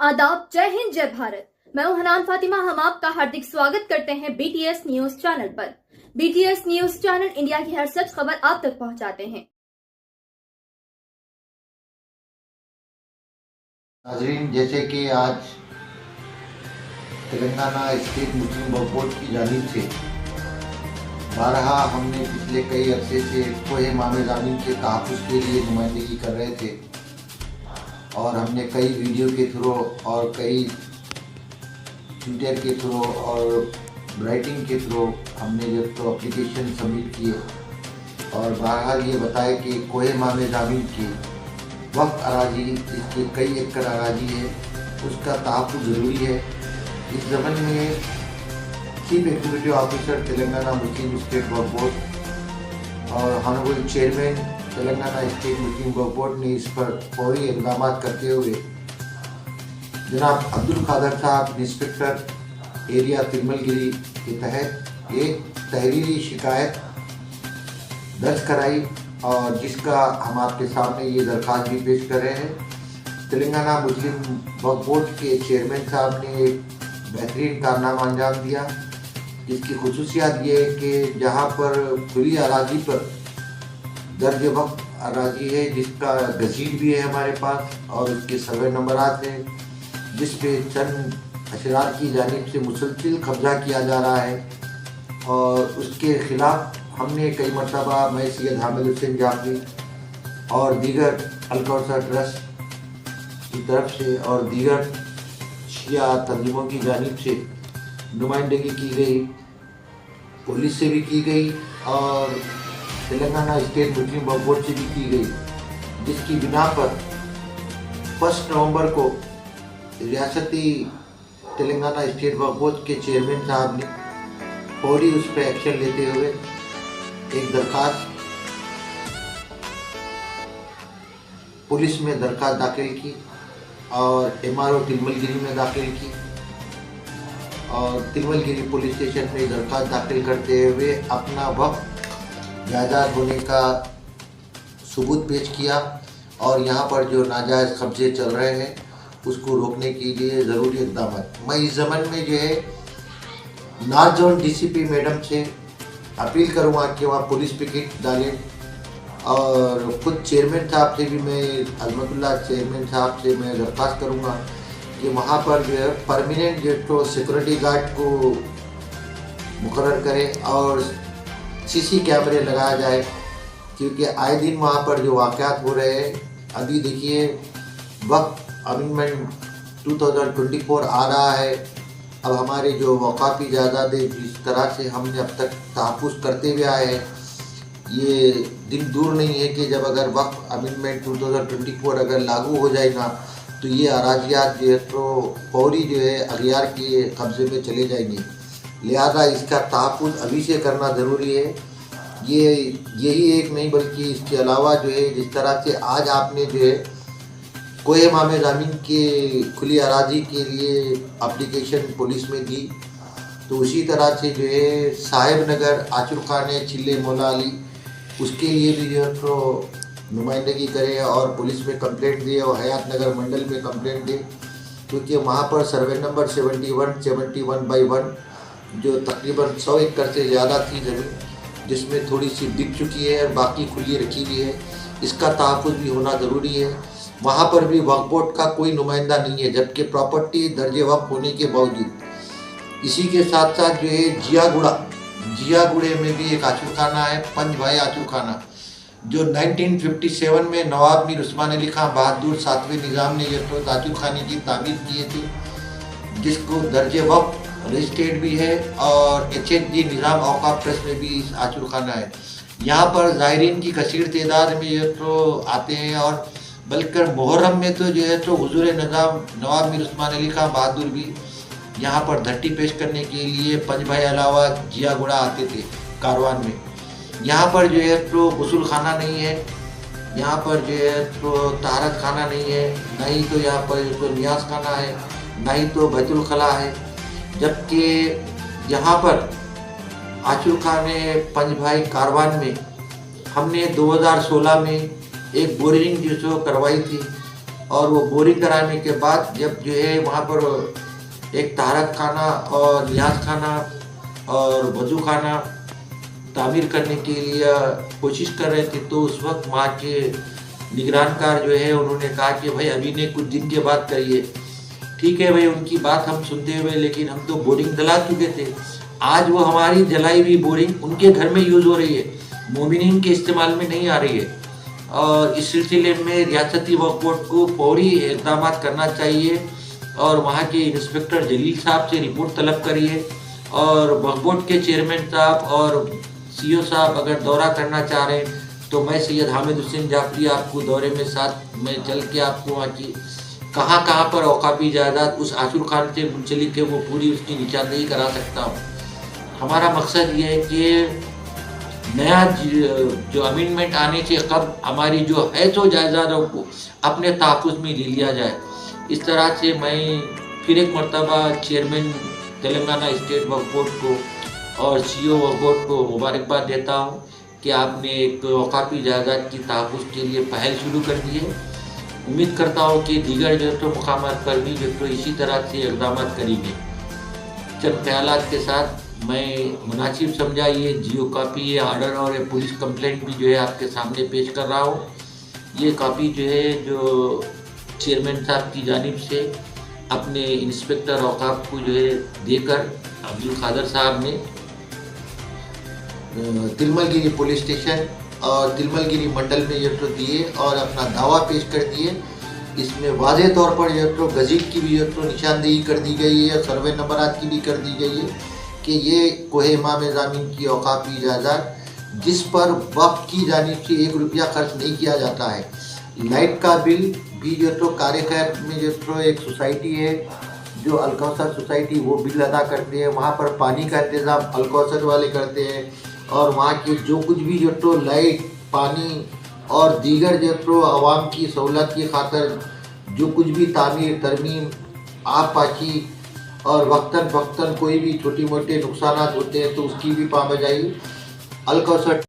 आदाब, जय हिंद, जय भारत। मैं हूं हनान फातिमा। हम आपका हार्दिक स्वागत करते हैं बीटीएस न्यूज चैनल पर। बीटीएस न्यूज चैनल इंडिया की हर सच खबर आप तक पहुंचाते हैं। नाजरीन, जैसे कि आज Telangana state Muslim Waqf board की जानिब से बारहा हमने पिछले कई अरसे से कोहे मामे ज़मीन के तहफ़्फ़ुज़ के लिए नुमाइंदगी कर रहे थे और हमने कई वीडियो के थ्रू और कई ट्विटर के थ्रू और राइटिंग के थ्रू हमने जब तो एप्लीकेशन सबमिट किए और बहरहाल ये बताया कि कोहे मामे ज़मीन की वक्त अराजी, इसके कई एकड़ अराजी है, उसका तहफ़्फ़ुज़ ज़रूरी है। इस ज़मन में chief executive officer Telangana Muslim state Waqf board और honourable chairman Telangana state Muslim Waqf board ने इस पर फौरी इक़दाम करते हुए जनाब अब्दुल कादर साहब इंस्पेक्टर एरिया तिरमलगिरी के तहत एक तहरीरी शिकायत दर्ज कराई और जिसका हम आपके सामने ये दरख्वास्त भी पेश कर रहे हैं। तेलंगाना मुस्लिम वक्फ बोर्ड के चेयरमैन साहब ने एक बेहतरीन कारनामा अंजाम दिया, जिसकी खुसूसियात ये है कि जहाँ पर खुली अराजी पर दर्ज वक्त अराजी है, जिसका गज़ीर भी है हमारे पास और उसके सर्वे नंबरात हैं, जिस पे चंद अशरार की जानिब से मुसलसिल कब्जा किया जा रहा है और उसके ख़िलाफ़ हमने कई मरतबा मैं सैयद हामिद हुसैन जाफरी और दीगर अल-कौसर ट्रस्ट की तरफ से और दीगर शिया तंजीमों की जानिब से नुमाइंदगी की गई, पुलिस से भी की गई और Telangana state Muslim Waqf board से भी की गई, जिसकी बिना पर 1 नवंबर को रियासती तेलंगाना स्टेट वक्फ बोर्ड के चेयरमैन साहब ने फौरी उस पर एक्शन लेते हुए एक दरख्वास्त पुलिस में दरख्वास्त दाखिल की और एमआरओ तिरमलगिरी में दाखिल की और तिरमलगिरी पुलिस स्टेशन में दरख्वास्त दाखिल करते हुए अपना वक्त जायदाद होने का सबूत पेश किया और यहाँ पर जो नाजायज़ कब्जे चल रहे हैं उसको रोकने के लिए ज़रूरी इक़दाम। मैं इस ज़मन में जो है नॉर्थ जोन डीसीपी मैडम से अपील करूँगा कि वहाँ पुलिस पिकेट डालें और खुद चेयरमैन साहब से भी मैं अजमतुल्लाह चेयरमैन साहब से मैं दरख्वास्त करूँगा कि वहाँ पर जो है परमानेंट जो तो सिक्योरिटी गार्ड को मुकर्रर करें और सीसी कैमरे लगाया जाए, क्योंकि आए दिन वहाँ पर जो वाक़यात हो रहे हैं, अभी देखिए वक्त अमेंडमेंट 2024 आ रहा है। अब हमारे जो वक़ाफ़ी जायदाद जिस तरह से हमने अब तक तहफ़्फ़ुज़ करते हुए आए हैं, ये दिन दूर नहीं है कि जब अगर वक्त अमेंडमेंट 2024 अगर लागू हो जाएगा तो ये अराजियात जो है तो फौरी जो है अगयार के कब्ज़े में चले जाएंगे। लिहाजा इसका तहफ़्फ़ुज़ अभी से करना ज़रूरी है। यही एक नहीं बल्कि इसके अलावा जो है जिस तरह से आज आपने जो है कोहे मामे ज़मीन के खुली अराजी के लिए एप्लीकेशन पुलिस में दी, तो उसी तरह से जो है साहिब नगर आचुर खाने चिल्ले मौला अली उसके लिए भी जो है तो नुमाइंदगी करें और पुलिस में कंप्लेंट दे और हयात नगर मंडल में कंप्लेंट दे, क्योंकि वहाँ पर सर्वे नंबर 71/1 जो तकरीबन 100 एकड़ से ज़्यादा थी ज़मीन, जिसमें थोड़ी सी बिक चुकी है और बाकी खुली रखी हुई है, इसका तहफ़्फ़ुज़ भी होना ज़रूरी है। वहाँ पर भी वक्फ बोर्ड का कोई नुमाइंदा नहीं है, जबकि प्रॉपर्टी दर्जे वक्फ होने के बावजूद। इसी के साथ साथ जो है जियागुड़े में भी एक आचुर खाना है, पंच भाई आचुर खाना, जो 1957 में नवाब मीर उस्मान अली खां बहादुर 7वें निज़ाम ने यह तो आचुर खाने की तामीर किए थे, जिसको दर्जे वक्फ रजिस्ट्रेड भी है और HHG निज़ाम औकाफ ट्रस्ट में भी इस आचुर खाना है। यहाँ पर ज़ायरीन की कसीर तादाद में यह तो आते हैं और बल्कि मुहर्रम में तो जो है तो हुजूर निज़ाम नवाब मीर उस्मान अली खां बहादुर भी यहाँ पर धट्टी पेश करने के लिए पंच भाई अलावा जियागुड़ा आते थे कारवान में। यहाँ पर जो है तो गुस्ल खाना नहीं है, यहाँ पर जो है तो तारत खाना नहीं है, ना ही तो यहाँ पर तो नियाज खाना है, ना ही तो बैतुल खला है, जबकि यहाँ पर आचुर खाने पंच भाई कारवान में हमने 2016 में एक बोरिंग जो करवाई थी और वो बोरिंग कराने के बाद जब जो है वहाँ पर एक तारक खाना और नियाज खाना और वजू खाना तामीर करने के लिए कोशिश कर रहे थे, तो उस वक्त वहाँ के निगरानकार जो है उन्होंने कहा कि भाई अभी ने कुछ दिन के बाद करिए। ठीक है भाई, उनकी बात हम सुनते हुए, लेकिन हम तो बोरिंग जला चुके थे। आज वो हमारी जलाई हुई बोरिंग उनके घर में यूज़ हो रही है, मोमिनीन के इस्तेमाल में नहीं आ रही है। और इस सिलसिले में रियासती वक्फ बोर्ड को फौरी इक़दाम करना चाहिए और वहाँ के इंस्पेक्टर जलील साहब से रिपोर्ट तलब करिए। और वक्फ बोर्ड के चेयरमैन साहब और सीईओ साहब अगर दौरा करना चाह रहे हैं तो मैं सैयद हामिद हुसैन जाफरी आपको दौरे में साथ में चल के आपको वहाँ की कहाँ पर औकाफी जायदाद उस आशुर खान से मुंसलिक है वो पूरी उसकी निशानदेही करा सकता हूँ। हमारा मकसद ये है कि नया जो अमेंडमेंट आने से कब हमारी जो है तो जायदादों को अपने तहफ़्फ़ुज़ में ले लिया जाए। इस तरह से मैं फिर एक मरतबा chairman Telangana state Waqf board को और सीईओ वक्फ बोर्ड को मुबारकबाद देता हूँ कि आपने एक औकाफी जायदाद की तहफ़्फ़ुज़ के लिए पहल शुरू कर दी है। उम्मीद करता हूँ कि दीगर जो तो मुकामात पर भी जो तो इसी तरह से इक़दाम करेंगे। चंद ख्यालात के साथ मैं मुनासिब समझा ये जियो कापी, ये आर्डर और ये पुलिस कंप्लेंट भी जो है आपके सामने पेश कर रहा हूँ। ये कापी जो है जो चेयरमैन साहब की जानिब से अपने इंस्पेक्टर औकाफ को जो है देकर अब्दुल खादर साहब ने तिलमलगिरी पुलिस स्टेशन और तिलमलगिरी मंडल में ये तो दिए और अपना दावा पेश कर दिए। इसमें वाज़े तौर पर ये तो गज़ीब की भी ये तो निशानदेही कर दी गई है, सर्वे नंबरात की भी कर दी गई है कि ये कोहे इमाम ज़मीन की औकाफी जायदाद जिस पर वक्फ की जानिब से 1 रुपया खर्च नहीं किया जाता है। लाइट का बिल भी जो तो कार खैर में जो तो एक सोसाइटी है जो अलकौसर सोसाइटी, वो बिल अदा करते हैं। वहाँ पर पानी का इंतज़ाम अलकौसर वाले करते हैं और वहाँ के जो कुछ भी जो तो लाइट, पानी और दीगर जो तो आवाम की सहूलत की खातर जो कुछ भी तामीर, तरमीम, आब पाकी और वक्तन कोई भी छोटी मोटे नुकसानात होते हैं तो उसकी भी पाबंदी अलकौसर